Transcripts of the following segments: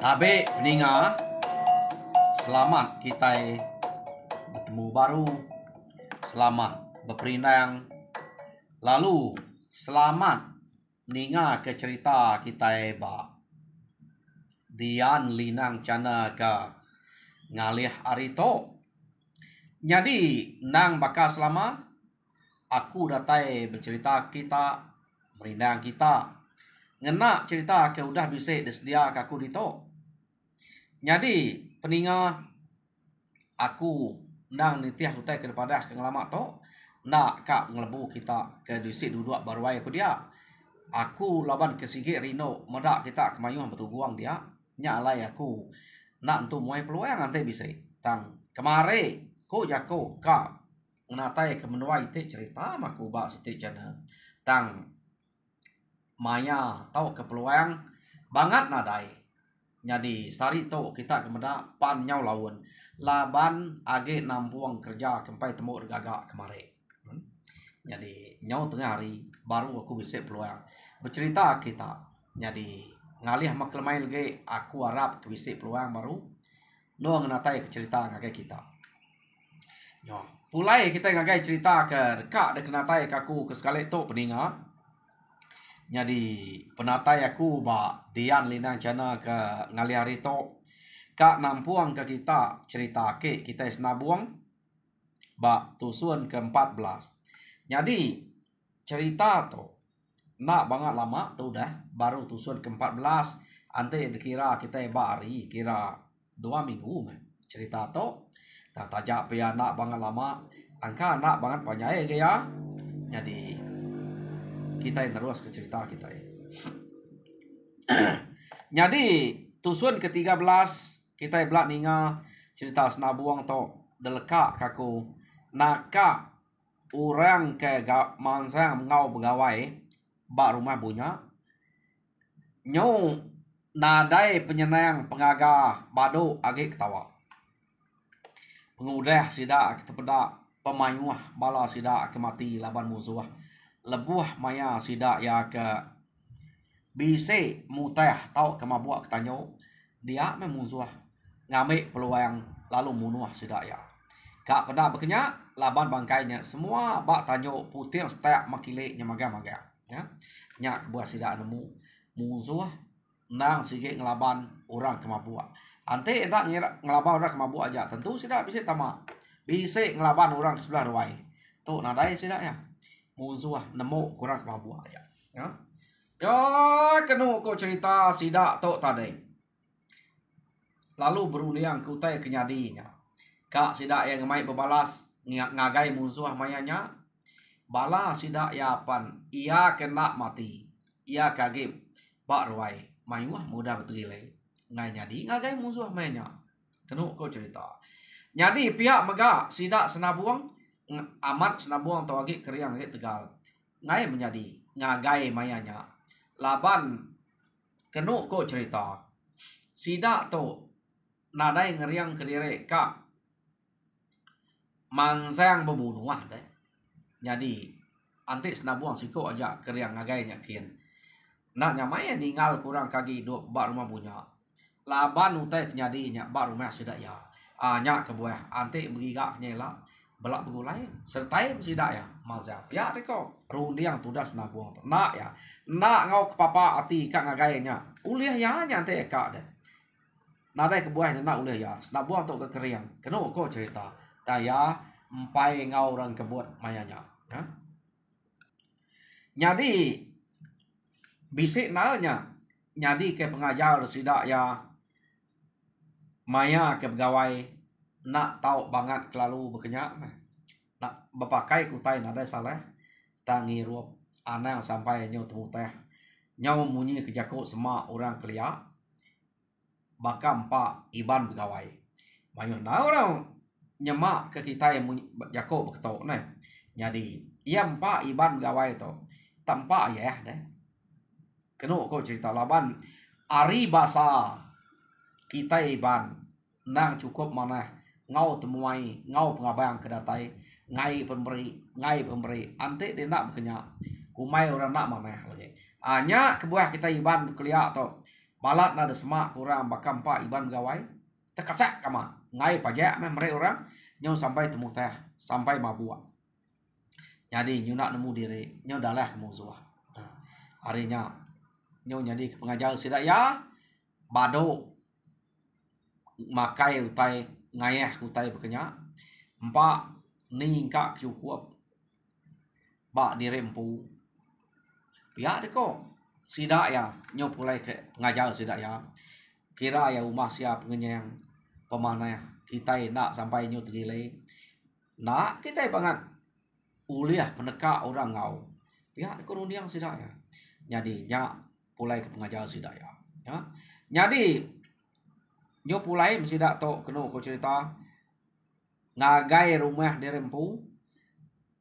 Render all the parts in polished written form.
Tabe peninga, selamat kita bertemu baru, selamat berperindang, lalu selamat ninga ke cerita kita ba Dian linang cana ke ngalih arito. Jadi nang bakal selama aku datai bercerita kita merindang kita ngena cerita ke udah bisa disediak aku dito. Jadi peninga aku nang nitiah utai kepada ke ngelamak to nak kak ngelebu kita ke disi duduk barwai aku dia. Aku laban ke sige rino medak kita kemayuh betuguang dia nyalai aku nak entu muai peluang nanti bisa tang kemare ko jako kak ngatai ke menuai te cerita maku ba siti cana tang maya tau ke peluang banget nadai. Jadi sari to kita kemada pan nyau lawan laban age nampuang kerja kempai temu gagak kemare. Jadi nyau tengah hari baru aku bisa peluang bercerita kita. Jadi ngalih mak lemai lagi aku harap ke bisa peluang baru no ngenatai ke cerita ngagai kita. Yo, pulai kita ngagai cerita ke kak de kenatai aku ke sekali to peninga. Jadi penatai aku ba Dian linang cana ke ngali hari to kak nampuang ke kita cerita ke kita senabuang ba tusun ke-14. Jadi cerita to nak banget lama tu dah baru tusun ke-14 ante dikira kita ba hari kira 2 minggu cerita to tak tajak pia nak banget lama angka nak banget panjai ke ya. Jadi kita yang terus ke cerita kita ya. Jadi tusun ke-13 kita belak ninga cerita senabuang to deleka kaku naka orang ke mansang ngau pegawai bak rumah punya nyau nadai penyenang pengaga bado age ketawa pengudah sida kita pedak pemayuah bala sida kemati laban musuh lebuh maya sida ya ke bise mutah tau kemabuk ketanyo dia memusuh ngamik peluang lalu munuh sida ya kak pada bekenya laban bangkainya semua bak tanyo putih setiap makile nyamaga-maga ya nyak kebuah sida nemu musuh nang sige ngelaban orang kemabuk ante endak ngelaban orang kemabuk aja tentu sida bisa tamak bisa ngelaban orang ke sebelah ruai tu nadai sida ya musuh nemu kurang kemabuk aja ya. Ya kenu ko cerita sida to tadi. Lalu berundang kutai kenyadinya. Kak sida yang mai bebalas ngagai musuh mayanya. Bala sida ya pan ia kena mati. Ia kagib bak ruai. Mayuah mudah betul ngai nyadi ngagai musuh mayanya. Kenu ko cerita. Nyadi pihak mega sida senabuang amat senabuang to agi keriang agi tegal. Ngai menjadi ngagai mayanya. Laban kenu ko cerita. Sida to nadai ngeriang kediri kak mansang bebunuh deh. Jadi antik senabuang siko aja keriang ngagai nyakin. Nak nyamai ninggal kurang kaki dua bak rumah punya. Laban utai nyadinya bak rumah sida ya. Nyak kebuah antik begigak nyela belak begulai sertai sida ya mazap ya reko rundiang tudas senabuang nak ya nak ngau ke papa ati kak ngagainya uliah ya nyante kak deh nadai kebuahnya nak uliah ya senabuang to ke keriang keno ko cerita taya empai ngau orang kebut mayanya ha? Nyadi bisik nalnya nyadi ke pengajar sida ya maya ke pegawai nak tahu banget kelalu berkenyak nak berpakai kutai nadai salah tangi rup anang sampai nyau temu teh nyau munyi kejako semak orang kelia bakam pak iban pegawai mayu na orang nyemak ke kita yang jako beketok nah jadi ia empat iban pegawai to tanpa ya deh kenu ko cerita laban ari basa kita iban nang cukup mana ngau temuai ngau pengabang kedatai ngai pemberi ante dia nak berkenya kumai orang nak mana lagi hanya kebuah kita iban kuliah to balat na ada semak kurang bakam pak iban gawai tekasak kama ngai pajak meh mereka orang nyau sampai temu teh sampai mabua jadi nyu nak nemu diri nyau dalah ke musuh harinya nyau jadi pengajar sidak ya bado makai utai ngayah utai bekenya empat ningka cukup bak dirempu pihak deko sidak ya nyau pulai ke pengajar sidak ya kira ya rumah siap pengenyang pemanah kita nak sampai nyu tergilai nak kita banget uliah peneka orang ngau pihak ekonomi yang sidak ya jadi nya pulai ke pengajar sidak ya jadi nyu pulai mesti dak tok kena ko cerita ngagai rumah dirempu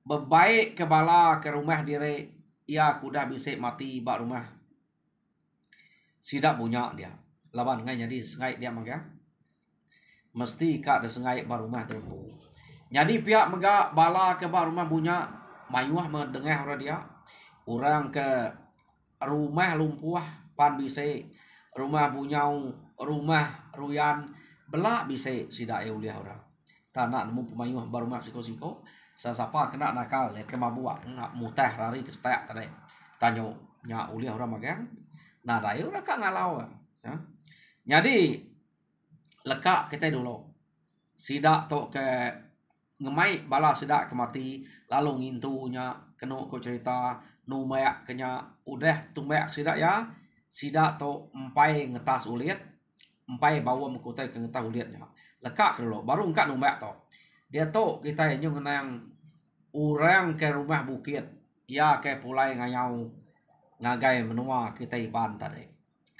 bebaik ke bala ke rumah dire ia kudah bisa mati bak rumah sidak punya dia lawan ngai jadi sengai dia maga mesti kak ada sengai bar rumah dirempu jadi pihak mega bala ke bar rumah punya mayuah mendengar orang dia orang ke rumah lumpuh pan bisa rumah bunyau rumah ruyan belak bisa sidak uliah orang tanah nemu pemayuh bar rumah siko-siko sasapa kena nakal ke mabua nak mutah rari ke stek tadi tanyo nya uliah orang magang nah dai orang kak ngalau ya jadi lekak kita dulu sidak tok ke ngemai bala sidak ke mati lalu ngintunya kena ko cerita numek kenya udah tumek sidak ya sidak tok empai ngetas ulit empai bawa mekutai ke ngetas ulitnya lekak dulu baru engkak numek tok dia tok kita yang ngenang orang ke rumah bukit ya ke pulai ngayau ngagai menua kita iban tadi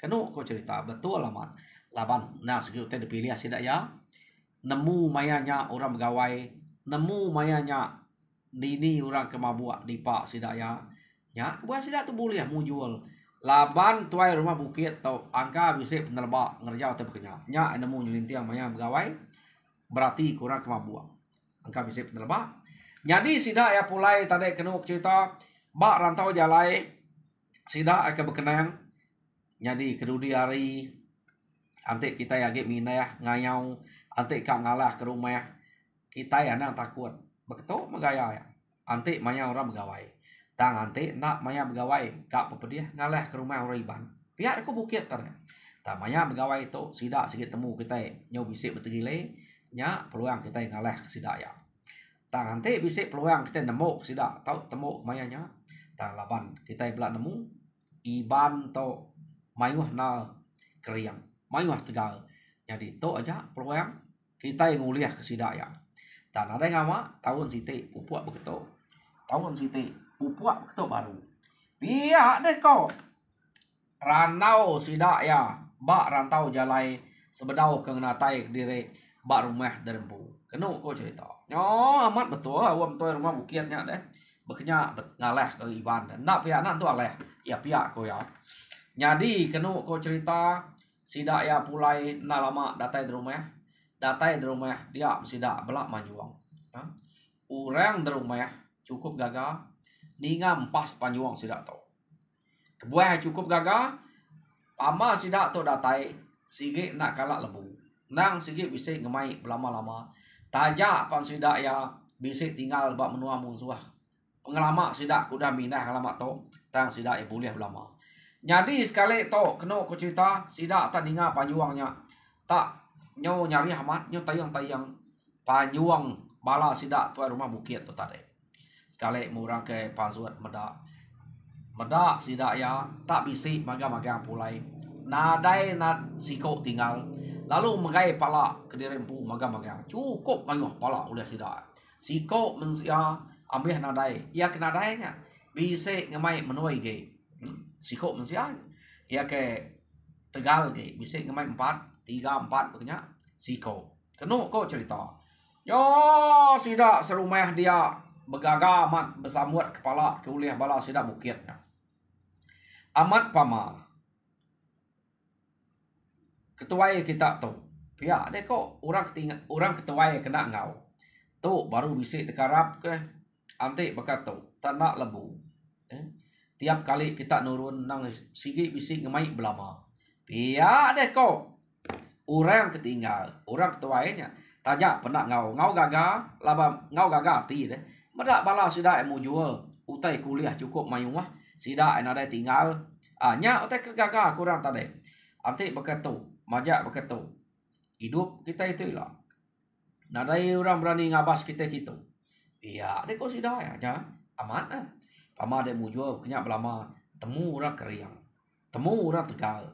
kena ko cerita betul laman laban nah segi teh dipilih sidak ya nemu mayanya orang begawai nemu mayanya dini orang kemabua di pak sidak ya kebuah sidak tu boleh mu jual laban tuai rumah bukit atau angka bisa penerbak ngerja atau bekenya nemu nyelintiang maya begawai berarti kurang kemabua angka bisa penerbak jadi sidak ya pulai tadi kena cerita bak rantau jalai sidak ke bekenang jadi kedudi hari ante kita ya ge minah ngayau ante kak ngalah ke rumah kita ya nang takut beketo megaya ya ante maya orang begawai tang ante nak maya begawai kak pepediah ngalah ke rumah orang iban pihak aku bukit tar ta maya begawai itu sidak sikit temu kita nyau bisik betegile nya peluang kita ngalah ke sidak ya tang ante bisik peluang kita nemu sidak tau temu mayanya tang laban kita belak nemu iban to mayuh na keriang mayuh tegal jadi to aja peluang kita yang nguliah ke sidak ya dan ada yang ngama tahun siti pupuk begitu tahun siti pupuk begitu baru pihak deh kok ranau sidak ya bak rantau jalai sebedau ke natai diri bak rumah derempu kena kok cerita amat betul awam tu rumah bukitnya deh bekenya ngalah ke iban nak pihak nak tu aleh ya pihak ko ya jadi kena ko cerita sidak ya pulai na lama datai di rumah dia sidak belak majuang orang di rumah cukup gagah ningam pas panjuang sidak to kebuah cukup gagah pama sidak to datai sige nak kalak lebu nang sige bisa ngemai lama-lama tajak pan sidak ya bisa tinggal bak menua musuh pengelama sidak kuda minah alamat to tang sidak ya boleh lama jadi sekali to kena ko cerita sidak tak ninga panjuangnya tak nyau nyari amat nyau tayang panjuang bala sidak tuai rumah bukit tu tadi sekali murang ke pasuat medak sidak ya tak bisi maga pulai nadai nad siko tinggal lalu megai pala ke dirempu maga cukup mayuh pala udah sidak siko mensia ambil nadai ya ke nadainya bisa ngemai menuai ge siko mensia ya ke tegal ge bisa ngemai 3-4 begenya siko kena kok cerita yo sidak serumah dia begaga amat besamut kepala ke uliah bala sidak bukitnya amat pama ketuai kita tu pihak deh kok orang ketuai kena ngau tu baru bisa dekarap ke ante bekat tu tak nak lebu tiap kali kita nurun nang sigi bisi ngemai belama Pia deh kok. Orang ketinggal, orang ketuainya. Tajak pernah ngau gagal, laba ngau gagal ti deh. Medak bala sida mau jual, utai kuliah cukup mayuah, sida ada tinggal. Nya utai gagal kurang tadi. Anti begitu, majak begitu. Hidup kita itu lah. Nadai orang berani ngabas kita gitu. Iya, deh kok sida ya, aman ah. Pama deh mau jual, kenyak belama, temu orang keriang, temu orang tegal.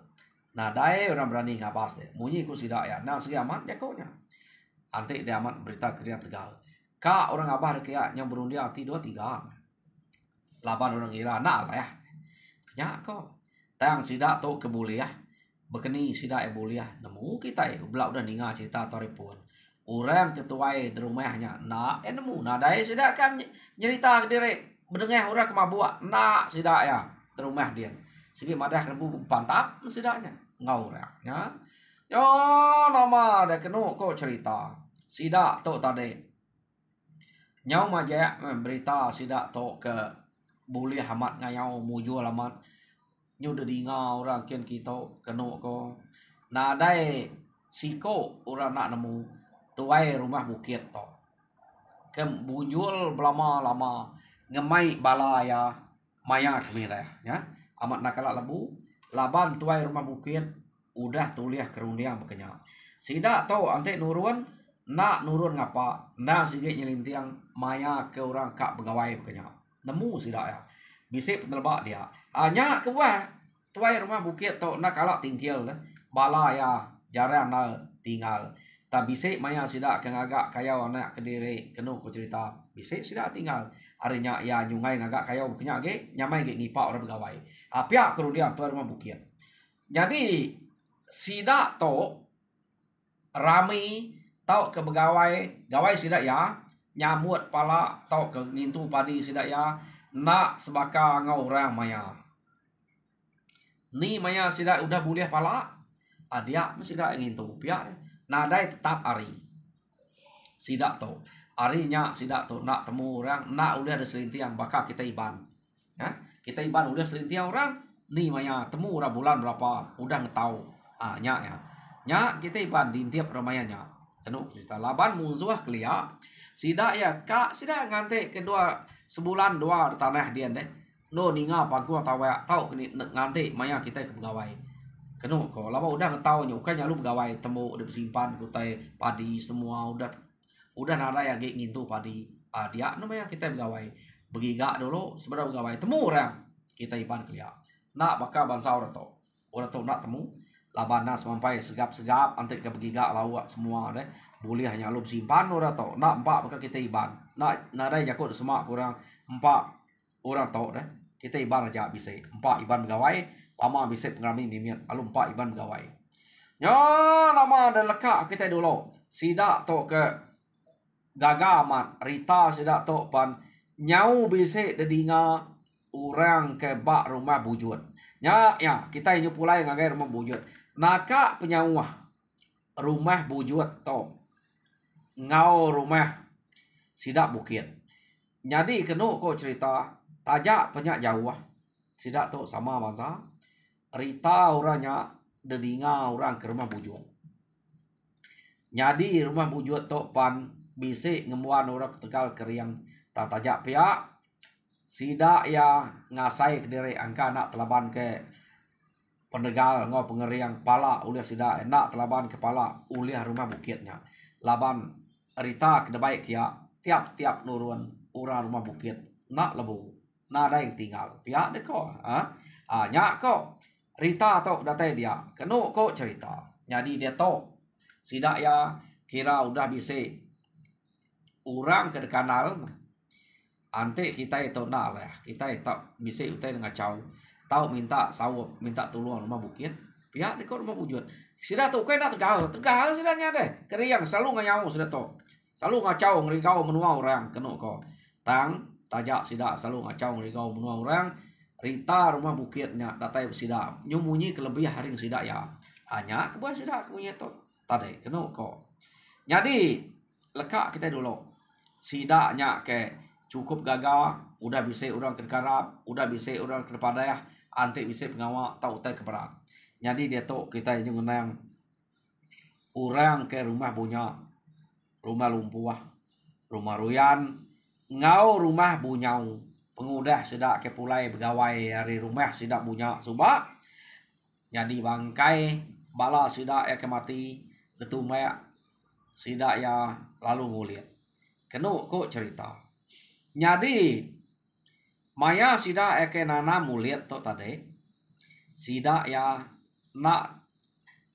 Nah, dai orang berani ngabas deh. Munyi ku sidak ya. Nah, segi amat ya koknya. Antik dia amat berita kriya tegal. Kak orang abah kia yang berundi hati 2-3. Laban orang ira nak lah ya. Nya kok. Tang sidak tu kebuli ya. Bekeni sidak ya buli ya. Nemu kita ya. Belak udah ninga cerita toripun. Orang ketuai di rumahnya. Nak nemu. Nah, dai sidak kan nyerita ke diri. Berdengah orang kemabuk. Nak sidak ya. Di rumah dia. Segi madah rembu pantap sidaknya. Ngauraknya yo nama ada kenu kok cerita sidak tu tadi nyau majak berita sidak tu ke boleh hamat ngayau muju alamat nyu de ngau orang kian kita kenu ko nadai siko orang nak nemu tuai rumah bukit to ke bujul lama ngemai balaya maya kemira ya amat nakala lebu laban tuai rumah bukit udah tuliah kerundiang bekenya. Sida tahu ante nurun nak nurun ngapa na sige nyelintiang maya ke orang kak pegawai bekenya. Nemu sida ya. Bisi penelbak dia. Anya ke wah tuai rumah bukit tau nak kalak tingkil bala ya jarang na tinggal. Ta bisi maya sida ke ngagak kayau anak kediri kenu ku cerita. Bisi sida tinggal. Arinya ya nyungai ngagak kayau bekenya ge nyamai ge ngipak orang pegawai. Apia kerundiang tuai rumah bukit. Jadi sida to rami tau ke begawai gawai sida ya nyamut pala tau ke ngintu padi sida ya nak sebaka ngau orang maya ni maya sida udah boleh pala adia sida ngintu pia nadai tetap ari sida to arinya sida to nak temu orang nak udah ada selintiang bakal kita iban ya kita iban udah selintiang orang ni maya temu orang bulan berapa udah ngetau nya kita iban di tiap ramayanya kenu cerita laban musuh kelia sida ya kak sida ngante kedua sebulan dua tanah dia deh no ninga pangku tahu kini ngante maya kita ke pegawai kenu ko lama udah ngetau nyuka lu pegawai temu udah simpan kutai padi semua udah nada ya ge ngintu padi dia namanya kita pegawai begiga dulu sebenarnya pegawai temu orang kita iban kelia nak bakal bangsa orang to nak temu labana sampai segap antik ke begiga lawak semua deh boleh hanya lu simpan orang to nak empat maka kita iban nak nadai jakut semak kurang empat orang to deh kita iban aja bisa empat iban pegawai pama bisa pengrami mimit lalu empat iban pegawai nya nama ada lekak kita dulu sida to ke gagaman rita sida to pan nyau bisa dedinga orang ke bak rumah bujut ya kita ini pulai ngagai rumah bujut naka penyawah rumah bujut to ngau rumah sidak bukit jadi kenu kok cerita tajak penyak jauh sidak to sama masa rita orangnya dedinga orang ke rumah bujut jadi rumah bujut to pan bisi ngemuan orang Tegal keriang tajak pihak sida ya ngasai ke diri angka nak telaban ke pendegal ngau pengeriang pala uliah sida enak telaban kepala uliah rumah bukitnya laban rita ke baik ya tiap nurun urang rumah bukit nak lebu nak ada yang tinggal pihak deh kok nyak kok rita tok datai dia kenu kok cerita jadi dia tok sida ya kira udah bisa urang ke kanal ante kita itu nak lah kita tak bisa utai dengan cau tahu minta sawap minta tolong rumah bukit pihak di rumah bujut sida tu kena tegal sidanya deh keriang selalu nganyau sida tu selalu ngacau ngerigau menua orang kenu ko tang tajak sida selalu ngacau ngerigau menua orang rita rumah bukitnya datai sida nyumunyi kelebih hari sida ya hanya kebuah sida punya tu tadi kenu ko jadi lekak kita dulu sidanya ke cukup gagal udah bisa orang kergarap udah bisa orang kepada ya antik bisa pengawal tahu tai keberat Jadi dia tok kita ini ngenang orang ke rumah punya rumah lumpuh, rumah ruyan, ngau rumah bunyau. Pengudah sudah ke pulai begawai hari rumah sudah punya subak. Jadi bangkai bala sudah ya ke mati letumek sudah ya lalu ngulit. Kenu kok cerita. Jadi maya sudah ya ke nana mulit tok tadi. Sudah ya nak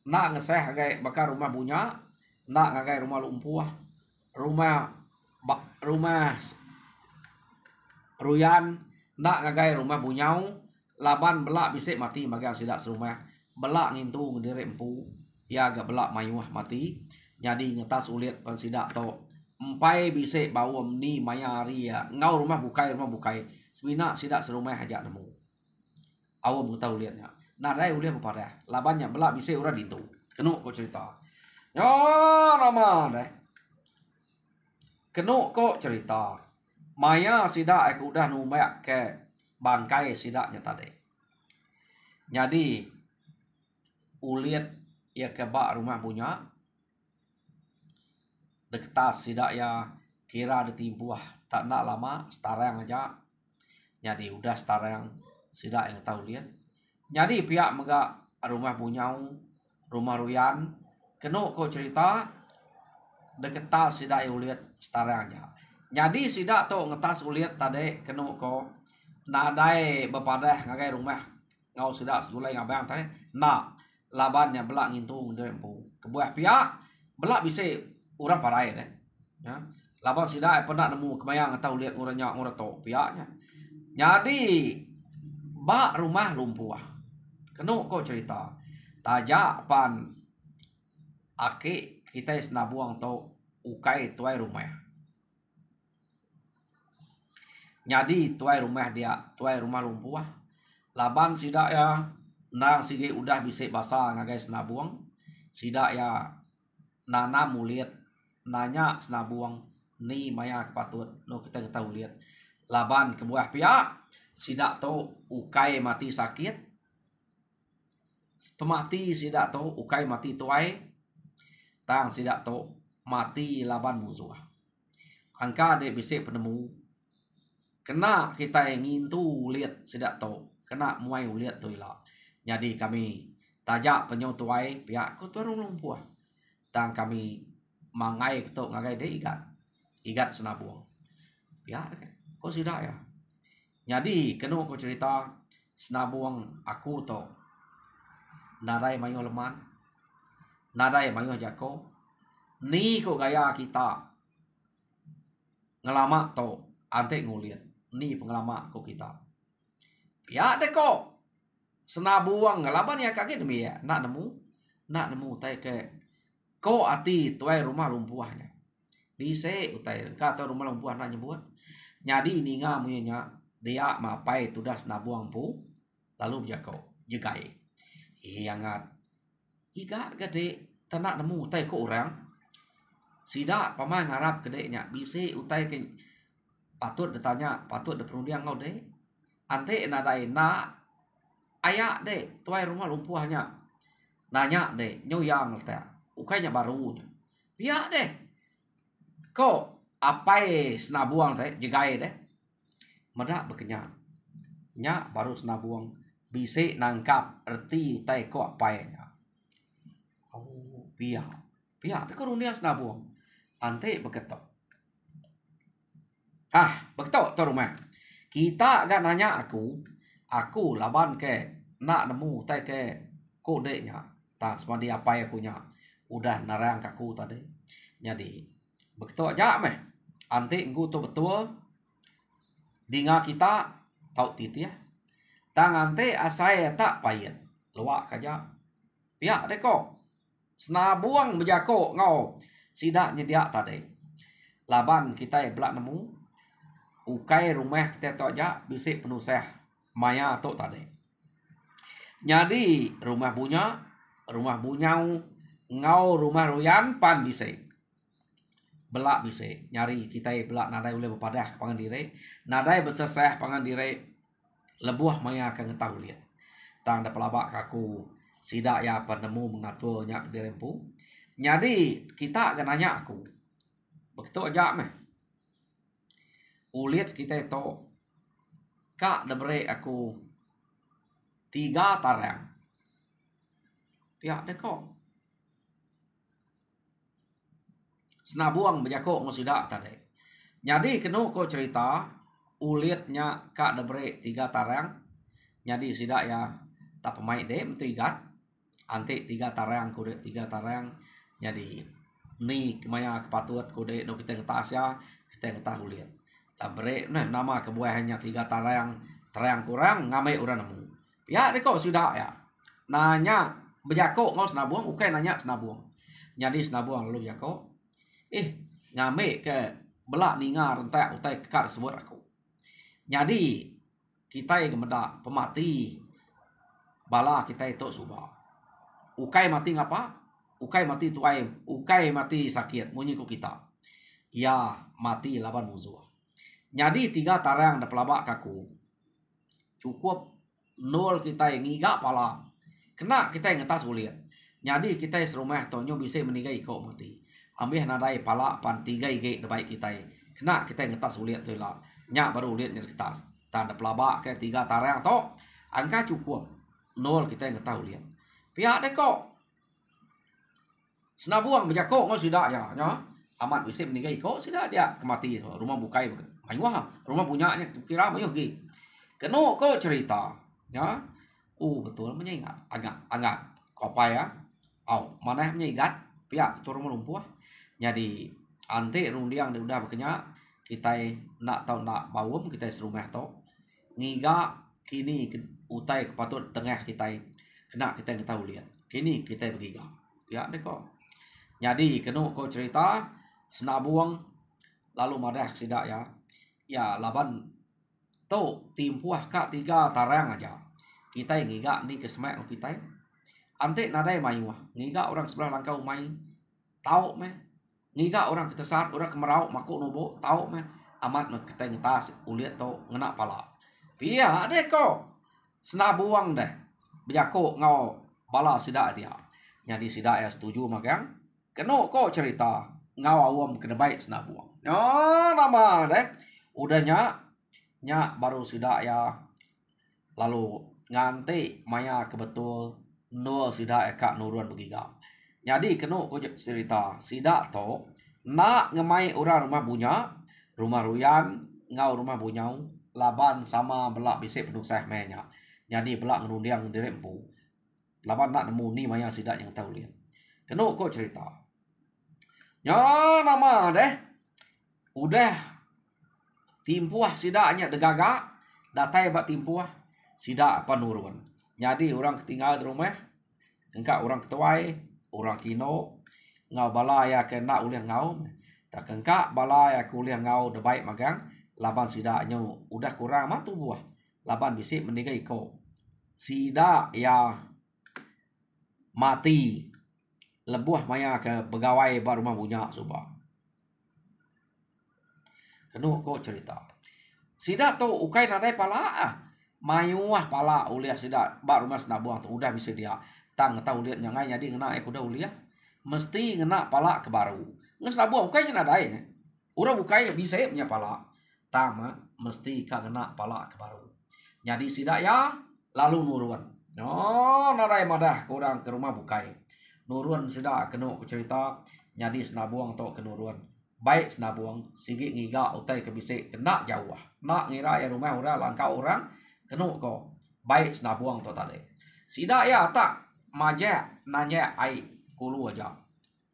ngeseh kayak bakar rumah punya, nak ngagai rumah lumpuh, rumah rumah ruyan, nak ngagai rumah bunyau, laban belak bisik mati maga sidak serumah, belak ngintu ngediri empu, ya agak belak mayuah mati, jadi ngetas ulit pan sidak to, empai bisik bau ni maya hari ya, ngau rumah bukai, sebina sidak serumah aja nemu, awam tahu liatnya, nah rai uliah beparah, labannya belak bisik ura ditu, kenu kau cerita, ya nama deh, kenu kau cerita. Maya sidak aku udah numek ke bangkai sidaknya tadi. Jadi ulit ya ke bak rumah punya deketas sidak ya kira ditimpuah tak nak lama setarang aja. Jadi udah setarang sidak yang tahu lihat. Jadi pihak mega rumah punyau rumah ruyan kenu kau cerita deketas sidak yang ulit setarang aja. Jadi sidak tu ngetas uliat tadi kenu ko nadai bepadah ngagai rumah ngau sidak segulai ngabang tadi nak labannya belak ngintu ngempu kebuah pihak belak bisa orang parai deh ya laban sidak pernah nemu kemayang atau lihat nguranya ngurato pihaknya jadi bak rumah lumpuh kenu ko cerita tajak pan aki kita senabuang to ukai tuai rumah. Jadi tuai rumah lumpuh. Laban sidak ya nang sige udah bisa basah ngagai senabuang. Sidak ya nana mulit nanya senabuang ni maya kepatut no kita tahu lihat. Laban kebuah pihak sidak to ukai mati sakit. Pemati sidak to ukai mati tuai. Tang sidak to mati laban musuh. Angka de bisa penemu kena kita yang ngintu lihat sidak tahu kena muai lihat tu ilah jadi kami tajak penyotuai pihak ku turun lumpuh tang kami mangai ketuk ngagai de igat senabuang ya kau sidak ya jadi kena aku cerita senabuang aku to narai mayo leman narai mayo jako ni kok gaya kita ngelama to ante nguliat ni pengalaman kok kita ya deh kok senabuang ngelaban ya kaget demi ya nak nemu tai ke ko ati tuai rumah lumpuhnya bisa utai kata rumah lumpuh nak nyebut jadi ini ngamunya dia mapai tudah senabuang pu lalu jako jegai iangat iga gede tanak nemu tai ko orang sidak pamain harap gedenya bisa utai ke patut ditanya, patut diperundiang kau deh. Ante nadai na ayak deh, tuai rumah lumpuhnya. Nanya deh, nyoyang teh, ukainya barunya. Pihak deh. Kok apai senabuang teh, jegai deh. Medak bekenyak. Nyak baru senabuang bisa nangkap erti utai kok apainya. Oh, pihak. Pihak deh kok rundiang senabuang. Ante beketok. Betul tu rumah. Kita agak nanya aku laban ke nak nemu tai ke kodenya. Tak semadi apa ya punya. Udah narang kaku tadi. Jadi betul aja meh. Anti engku tu betul. Dinga kita tau titi ya. Tang ante asai tak payet. Luak aja. Pihak deh kok. Senabuang berjako ngau. Sidak nyedia tadi. Laban kita belak nemu. Ukai rumah kita tu aja bisa penuh seh maya tu tadi. Jadi rumah bunyau ngau rumah ruyan pan bisa. Belak bisa nyari kita belak nadai boleh berpadah pangan diri. Nadai berseseh pangan diri lebuah maya akan tahu lihat. Tang da pelabak kaku Sida ya penemu mengaturnya ke dirempu. Jadi kita akan nanya aku. Begitu aja meh. Ulit kita itu kak debere aku 3 tarang. Ya deh kok. Senabuang berjakok ngosida tadi. Jadi kenu ko cerita ulitnya kak debere 3 tarang. Jadi sida ya tak pemain deh mentigat. Antik 3 tarang kude 3 tarang. Jadi ni kemaya kepatut kude no kita ngetas ya kita ngetah ulit. Tak beri nah nama kebuahannya 3 tarang kurang ngamai orang nemu. Ya deh kok sudah ya. Nanya berjakok ngau senabuang ukai nanya senabuang. Jadi senabuang lalu berjakok. Ngamai ke belak ningar rentak utai kekar sebut aku. Jadi kita yang gemeda pemati bala kita itu subah. Ukai mati ngapa? Ukai mati tuai, ukai mati sakit, munyi ku kita. Ya mati laban musuh. Jadi 3 tarang da pelabak kaku. Cukup 0 kita yang ngiga pala. Kena kita yang ngetas ulit. Jadi kita serumah tonyo bisa meninggal kau mati. Ambil nadai pala pan 3 ige da baik kita. Kena kita yang ngetas ulit tu lah. Nyak baru ulit yang kertas. Tanda pelabak ke 3 tarang to. Angka cukup 0 kita yang ngetas ulit. Pihak deh kok. Senabuang berjakok ngau sudah ya. Amat bisa meninggal kok sudah dia kemati. Rumah bukai. Mayuah. Rumah punyanya. Kira mayuh gi. Keno kok cerita. Ya. Betul menyengat. Agak. Kopai ya. Mana menyengat. Pihak ketua rumah lumpuh. Jadi. Antik rundiang dia udah berkenyak. Kita nak tahu nak bawum. Kita serumah tau. Ngiga. Kini utai kepatut tengah kita. Kena kita yang tahu lihat. Kini kita bergiga. Ya deh kok. Jadi kena kau cerita senabuang lalu madah sidak ya. Ya laban tu timpuah kak 3 tarang aja. Kita yang ngiga ni kesemak kita. Antik nadai mayuah. Ngiga orang sebelah langkau mai. Tahu meh. Ngiga orang ketesat, orang kemerau makuk nobo. Tahu meh. Amat kita ngetas uliat tu ngena pala. Pia deh kok. Senabuang deh. Berjakok ngau bala sidak dia. Jadi sidak ya setuju magang. Keno kok cerita ngau awam kena baik senabuang. Nama deh. Udahnya nyak baru sidak ya. Lalu nganti maya kebetul no sidak kak nuruan begiga. Jadi keno kok cerita sidak to nak ngemai orang rumah bunya, rumah ruyan ngau rumah bunyau laban sama belak bisik penuh sah menya. Jadi belak ngerundiang dirempu. Laban nak nemu ni maya sidak yang tahu lihat. Keno kok cerita. Ya nama deh. Udah timpuah sidaknya degaga. Datai bak timpuah. Sidak apa nurun. Jadi orang ketinggal di rumah. Engkak orang ketuai. Orang kino. Ngau bala ya kena uliah ngau. Tak engkak bala ya kuliah ngau debaik magang. Laban sidaknya udah kurang matu buah. Laban bisik meninggal iko. Sidak ya mati lebuh maya ke pegawai bar rumah punya subah. Kenu kok cerita. Sidak tu ukai nadai pala mayuah pala uliah sidak bar rumah senabuang tu udah bisa dia tang tahu lihat nyangai jadi ngena udah uliah mesti ngena pala ke baru. Nges senabuang ukai nadai nya. Urang ukai bisa punya pala. Tang mesti kena pala ke baru. Jadi sidak ya lalu nuruan. Narai madah kurang ke rumah bukai. Nuruan sudah kena ku cerita. Jadi senabuang to ke nuruan. Baik senabuang sigi ngiga utai ke bisik kena jauh. Nak ngira ya rumah orang langkau orang kena ko. Baik senabuang to tadi. Sidak ya tak maja nanya ai kulu aja.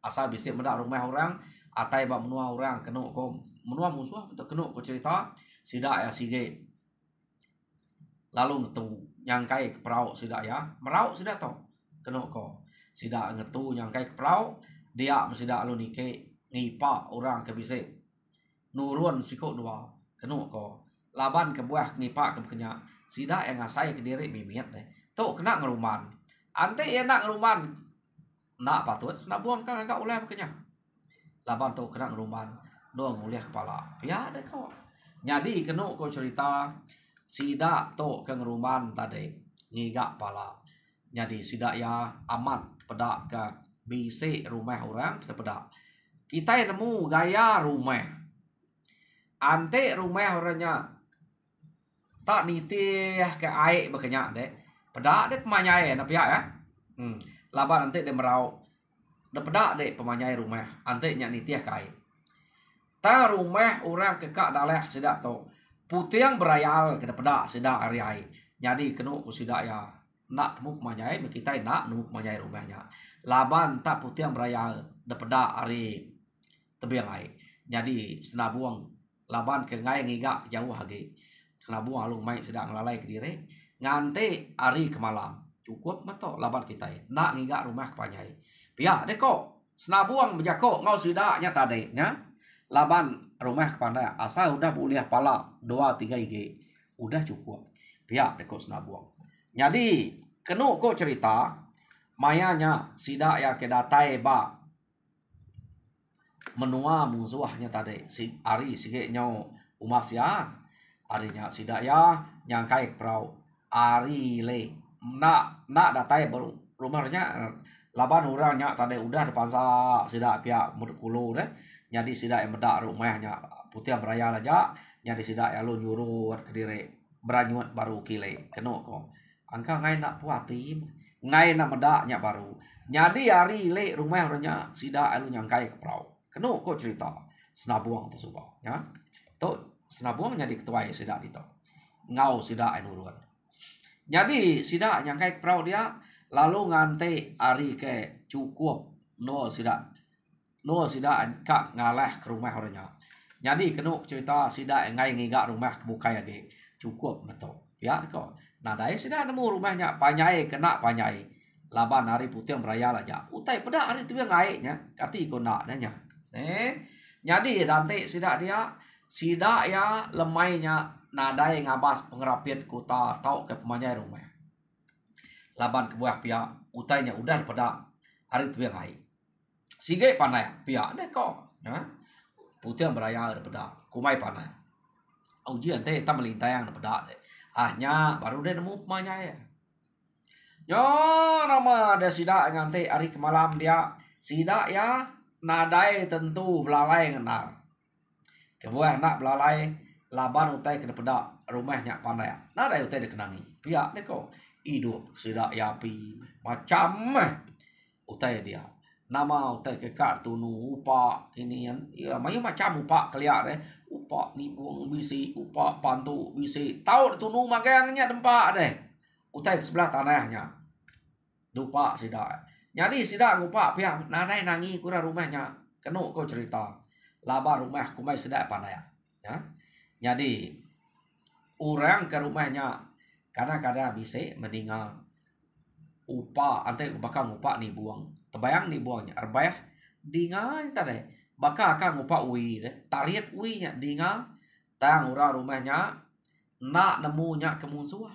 Asal bisik mendak rumah orang atai bak menua orang kena ko menua musuh untuk kena ku cerita. Sidak ya sigi lalu ngetu nyangkai ke perauk sidak ya merauk sidak to kena ko sidak ngetu nyangkai ke perauk dia sidak lu nike ngipa orang ke bisik nurun sikok dua kena ko laban ke buah ngipa ke kenya sidak yang ngasai ke diri mimit deh tu kena ngeruman ante ya nak ngeruman nak patut senabuang kan agak uleh kenya laban tu kena ngeruman dong uliah kepala ya deh kok jadi kena ko cerita sidak to ke ngeruman tadi ngigak pala Jadi sidak ya amat pedak ke bisi rumah orang terpedak. Kita nemu gaya rumah. Ante rumah orangnya tak nitih ke air berkenyak deh. Pedak deh pemanyai na pihak ya. Laban ante dia merau. Dah pedak deh pemanyai rumah. Ante nyak nitih ke air. Ta rumah orang kekak daleh sidak tu. Putiang berayal kena pedak sidak hari air. Jadi kena ku sidak ya nak temu pemanyai kita nak nemu pemanyai rumahnya. Laban tak putiang berayal dah pedak hari tebiang air. Jadi senabuang laban ke ngai ngigak jauh lagi. Senabuang alung mai sedang lalai ke diri. Ngante hari ke malam. Cukup matok laban kita nak ngigak rumah pemanyai. Pihak deh kok. Senabuang berjakok ngau sidaknya tadi nya. Laban rumah kepada asal udah boleh pala 2-3 IG udah cukup. Pihak deh kok senabuang. Jadi kenu kok cerita mayanya sidak ya kedatai ba menua musuhnya tadi si Ari sige nyau umas ya arinya sidak ya nyangkai perahu Ari le nak datai baru rumahnya laban orangnya tadi udah dipasa sidak pihak mudkulo deh. Jadi sidak yang bedak rumahnya putih beraya aja. Jadi sidak ya lu nyuruh ke diri beranyut baru kile kenu kok. Angka ngai nak puatim ngai nak medaknya baru. Jadi hari le rumah orangnya sidak lu nyangkai ke perahu. Kenu kok cerita senabuang tu subah ya. Tu senabuang jadi ketua sidak itu. Ngau sidak nurun. Jadi sidak nyangkai ke perahu dia lalu ngante hari ke cukup no sidak kak ngalah ke rumah orangnya. Jadi kenu cerita sidak ngai ngigak rumah kebukai lagi cukup betul. Ya kok. Nah dari sidak nemu rumahnya panyai kena panyai. Laban hari putih beraya aja. Utai pedak hari tu yang ngaiknya. Kati ko nak nanya. Jadi nanti sidak ya lemainya nadai ngabas pengerapit kota tau ke pemanyai rumah. Laban kebuah pihak utainya udah pedak hari tu yang ngaik. Sige panai pihak deh kok. Ya. Putih beraya pedak. Kumai panai. Ujian teh tak melintai yang pedak deh. Ahnya baru dia nemu pemanyai. Yo nama ada sidak nganti hari ke malam dia sidak ya nadai tentu belalai kenal. Kebuah nak belalai laban utai kena pedak rumahnya pandai. Nadai utai dikenangi. Pihak deh kok hidup sidak ya pi macam utai dia. Nama utai kekak tunu upak ini ya macam upak keliat upak ni buang bisi upak pantu bisi tahu tunu magangnya dempak deh. Utai ke sebelah tanahnya. Dupa sidak. Jadi sidak ngupak pihak nadai nangi kura rumahnya. Kenu kau cerita. Laba rumah kumai sidak pandai. Ya. Jadi orang ke rumahnya kadang-kadang bisa meninggal upak ante bakal ngupak ni buang. Terbayang ni buangnya. Arbaya dingai tadi. Bakal akan ngupak ui deh. Tariat uinya dingai. Tang orang rumahnya nak nemunya kemusuh.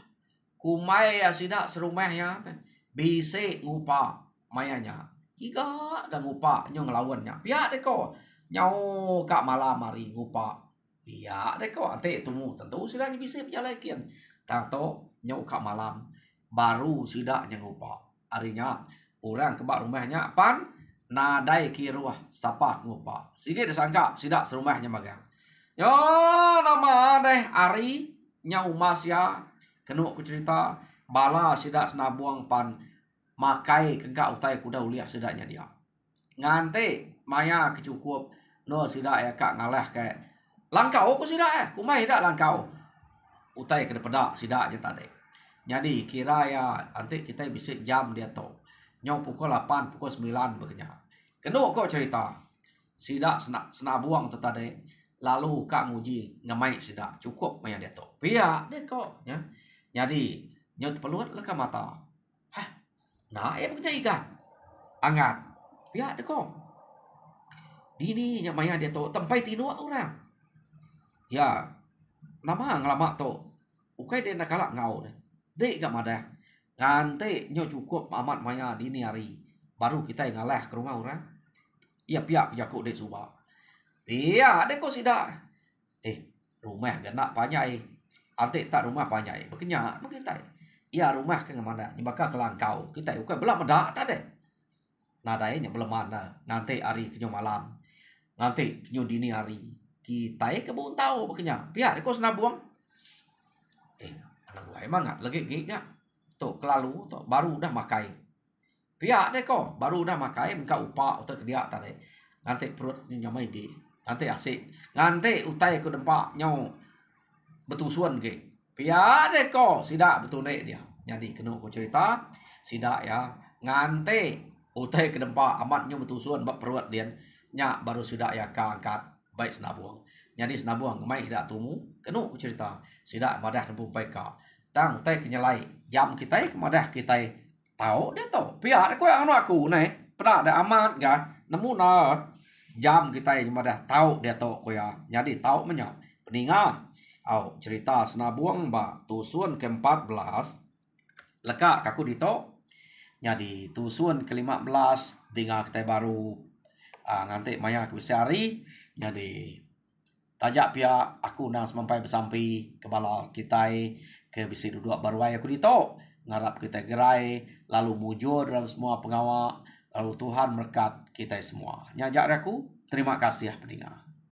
Kumai ya sidak serumahnya bisa ngupak mayanya. Iga dan ngupak nyong lawannya. Pihak deh kok. Nyau kak malam hari ngupak. Pihak deh kok. Ante tunggu tentu sidaknya bisa berjalan kian. Tato nyau kak malam baru sidaknya ngupak. Harinya orang kebak rumahnya pan nadai kiruah sapa ngupak. Sige disangka sidak serumahnya magang. Yo nama deh hari nyau mas ya. Kenu aku cerita bala sidak senabuang pan makai kegak utai kuda uliah sidaknya dia. Ngante maya kecukup no sidak ya kak ngalah ke langkau aku sidak kumai dak langkau. Utai kena pedak sidaknya tadi. Jadi kira ya nanti kita bisa jam dia tu. Nyong pukul 8, pukul 9 bekerja. Kenu kok cerita. Sidak senabuang tu tadi. Lalu kak nguji ngemai sidak. Cukup maya dia tu. Pihak dia kok. Ya. Jadi nyot peluat leka mata. Hah. Nah, bekerja ikan. Angat. Pihak dia kok. Dini nya maya dia tu. Tempai tinu orang. Ya. Nama ngelamak tu. Ukai dia nak kalak ngau deh. Dek gak madah. Nanti nyo cukup amat maya dini hari. Baru kita yang ngalah ke rumah orang. Ya pihak jakuk dek subah. Pihak dek kok sidak. Rumah genak panyai. Ante tak rumah panyai. Berkenyak begitu. ia rumah ke mana nyebaka kelangkau kita uka belum ada tadi nadanya belum ada nanti hari kenyo malam nanti kenyo dini hari kita kebun tahu bekenya pihak ko senabuang anak gua emang nggak lagi gignya tuh kelalu tuh baru udah makai pihak deh kok baru udah makai muka upa atau ke dia tadi nanti perut nyamai di nanti asik nanti utai ku dempak nyau betusuan ke pihak deh kok sidak betul nih dia jadi kena ku cerita sidak ya ngante utai ke dempak amat nyau betusuan bak perut dia nyak baru sidak ya angkat baik senabuang jadi senabuang mai tidak tumu kena ku cerita sidak madah nempung peka tang teh kenyalai jam kita kemadah kita tahu dia tahu pihak ko yang aku nih pernah ada amat ga nemu na jam kita yang madah tahu dia tahu ko ya jadi tahu menyak peningah au cerita senabuang ba tusun ke-14 leka kaku dito jadi tusun ke-15 tinggal kita baru nganti maya ke besari jadi tajak pihak aku nang sampai bersampai ke bala kita ke bisi duduk baru aku dito ngarap kita gerai lalu mujur dalam semua pengawal lalu Tuhan berkat kita semua nyajak aku terima kasih ya pendengar.